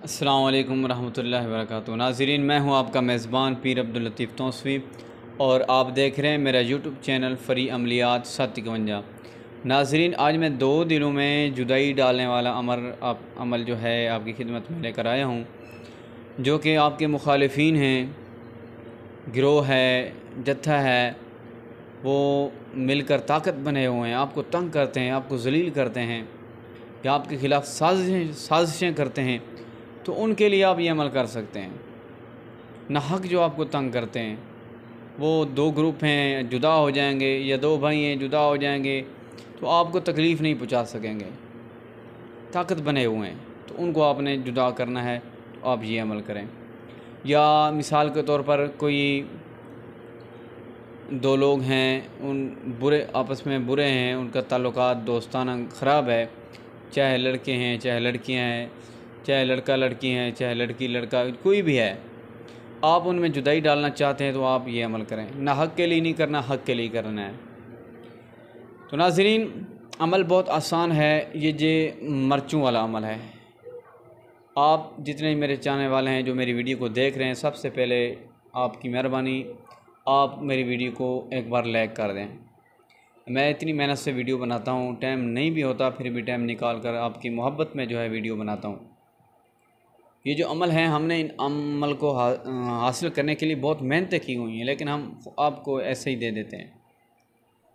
अस्सलाम वालेकुम रहमतुल्लाहि व बरकातुहू। नाज़रीन, मैं हूं आपका मेज़बान पीर अब्दुल लतीफ़ तौसवी और आप देख रहे हैं मेरा यूट्यूब चैनल फ़री अमलियात 751। नाज़रीन, आज मैं 2 दिनों में जुदाई डालने वाला अमल जो है आपकी खिदमत में लेकर आया हूं, जो कि आपके मुखालिफिन हैं, गिरोह है, जत्था है, वो मिलकर ताकत बने हुए हैं, आपको तंग करते हैं, आपको ज़लील करते हैं या आपके ख़िलाफ़ साजिशें करते हैं। तो उनके लिए आप ये अमल कर सकते हैं। नाहक जो आपको तंग करते हैं, वो 2 ग्रुप हैं, जुदा हो जाएंगे, या 2 भाई हैं, जुदा हो जाएंगे, तो आपको तकलीफ़ नहीं पहुंचा सकेंगे, ताकत बने हुए हैं, तो उनको आपने जुदा करना है, तो आप ये अमल करें। या मिसाल के तौर पर कोई 2 लोग हैं, उन बुरे आपस में बुरे हैं, उनका ताल्लुकात दोस्ताना ख़राब है, चाहे लड़के हैं, चाहे लड़कियां हैं, चाहे लड़का लड़की हैं, चाहे लड़की लड़का, कोई भी है, आप उनमें जुदाई डालना चाहते हैं तो आप ये अमल करें। ना हक़ के लिए नहीं करना, हक़ के लिए करना है। तो नाज़रीन, अमल बहुत आसान है। ये मर्चों वाला अमल है। आप जितने मेरे चाहने वाले हैं जो मेरी वीडियो को देख रहे हैं, सबसे पहले आपकी मेहरबानी, आप मेरी वीडियो को एक बार लाइक कर दें। मैं इतनी मेहनत से वीडियो बनाता हूँ, टाइम नहीं भी होता, फिर भी टाइम निकाल कर आपकी मोहब्बत में जो है वीडियो बनाता हूँ। ये जो अमल है, हमने इन अमल को हासिल करने के लिए बहुत मेहनतें की हुई हैं, लेकिन हम आपको ऐसे ही दे देते हैं।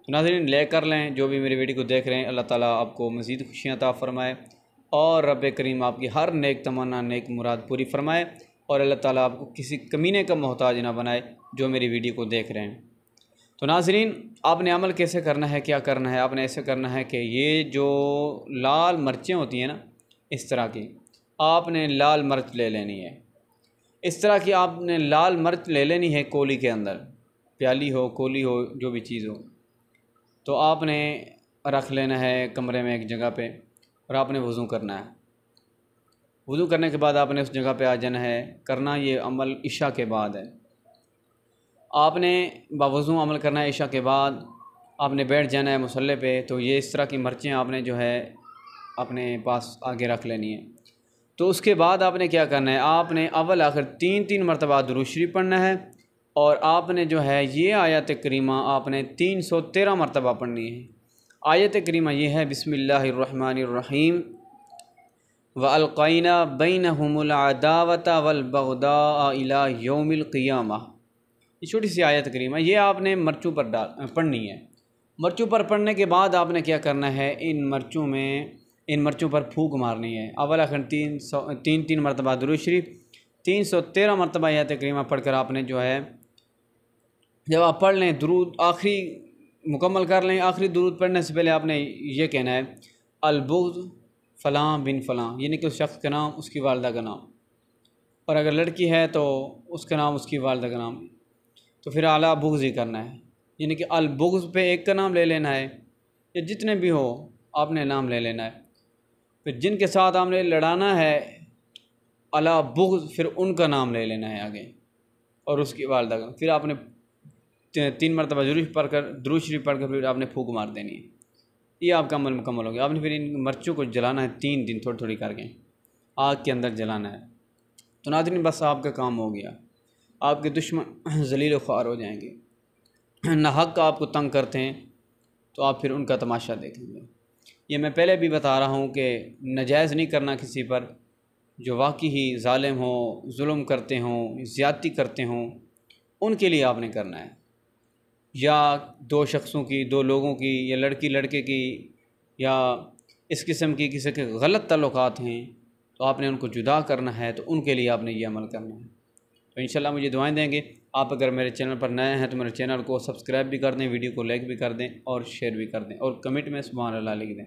तो नाज़रीन, ले कर लें, जो भी मेरी वीडियो को देख रहे हैं, अल्लाह ताला आपको मज़ीद खुशियाँ अता फ़रमाए और रब करीम आपकी हर नेक तमन्ना, नेक मुराद पूरी फ़रमाए, और अल्लाह ताला आपको किसी कमीने का मोहताज ना बनाए जो मेरी वीडियो को देख रहे हैं। तो नाज़रीन, आपने अमल कैसे करना है, क्या करना है? आपने ऐसे करना है कि ये जो लाल मिर्चें होती हैं ना, इस तरह की आपने लाल मिर्च ले लेनी है। इस तरह की आपने लाल मिर्च ले लेनी है, कोली के अंदर, प्याली हो, कोली हो, जो भी चीज़ हो, तो आपने रख लेना है कमरे में एक जगह पे, और आपने वज़ू करना है। वज़ू करने के बाद आपने उस जगह पे आ जाना है। करना ये अमल इशा के बाद है। आपने बावज़ू अमल करना है। इशा के बाद आपने बैठ जाना है मुसल्ले पे। तो ये इस तरह की मिर्चें आपने जो है अपने पास आगे रख लेनी है। तो उसके बाद आपने क्या करना है, आपने अव्वल आखिर 3-3 मरतबा दुरूद शरीफ पढ़ना है, और आपने जो है ये आयत करीमा आपने 313 मरतबा पढ़नी है। आयत करीमा ये है, बिस्मिल्लाहिर्रहमानिर्रहीम, व अलक़ैना बैनहुमुल अदावता वल बग़दा इला यौमिल क़ियामा। ये छोटी सी आयत करीमा, ये आपने मर्चों पर पढ़नी है। मर्चों पर पढ़ने के बाद आपने क्या करना है, इन मर्चों पर फूंक मारनी है। अव्वल आखिर 3 मरतबा दुरूद शरीफ, 313 मरतबा आयत करीमा पढ़कर आपने जो है, जब आप पढ़ लें दुरूद आखिरी मुकम्मल कर लें, आखिरी दुरूद पढ़ने से पहले आपने ये कहना है, अलबुग़्ज़ फ़लाँ बिन फ़लाँ, यानी कि उस शख्स का नाम, उसकी वालदा का नाम, और अगर लड़की है तो उसका नाम, उसकी वालदा का नाम। तो फिर आला बुग़्ज़ ही करना है, यानी कि अलबुग़्ज़ पे एक का नाम ले लेना है, या जितने भी हो आपने नाम ले लेना है। फिर जिनके साथ आपने लड़ाना है, अला बुग़्ज़, फिर उनका नाम ले लेना है आगे, और उसकी वालदा का। फिर आपने 3 मरतबा दुरूद शरीफ पढ़कर फिर आपने फूंक मार देनी है। ये आपका अमल मुकम्मल हो गया। आपने फिर इन मर्चों को जलाना है 3 दिन, थोड़ी थोड़ी करके आग के अंदर जलाना है। तो नाज़रीन, बस आपका काम हो गया। आपके दुश्मन ज़लील ख्वार हो जाएंगे। ना हक़ आपको तंग करते हैं तो आप फिर उनका तमाशा देखेंगे। ये मैं पहले भी बता रहा हूँ कि नाजायज़ नहीं करना किसी पर, जो वाकई ही ज़ालिम हो, जुल्म करते हों, ज़्यादती करते हों, उनके लिए आपने करना है। या 2 शख्सों की, 2 लोगों की, या लड़की लड़के की, या इस किस्म की किसी के गलत ताल्लुकात हैं, तो आपने उनको जुदा करना है, तो उनके लिए आपने ये अमल करना है। तो इंशाल्लाह मुझे दुआएं देंगे। आप अगर मेरे चैनल पर नए हैं तो मेरे चैनल को सब्सक्राइब भी कर दें, वीडियो को लाइक भी कर दें, और शेयर भी कर दें, और कमेंट में सुभान अल्लाह लिख दें।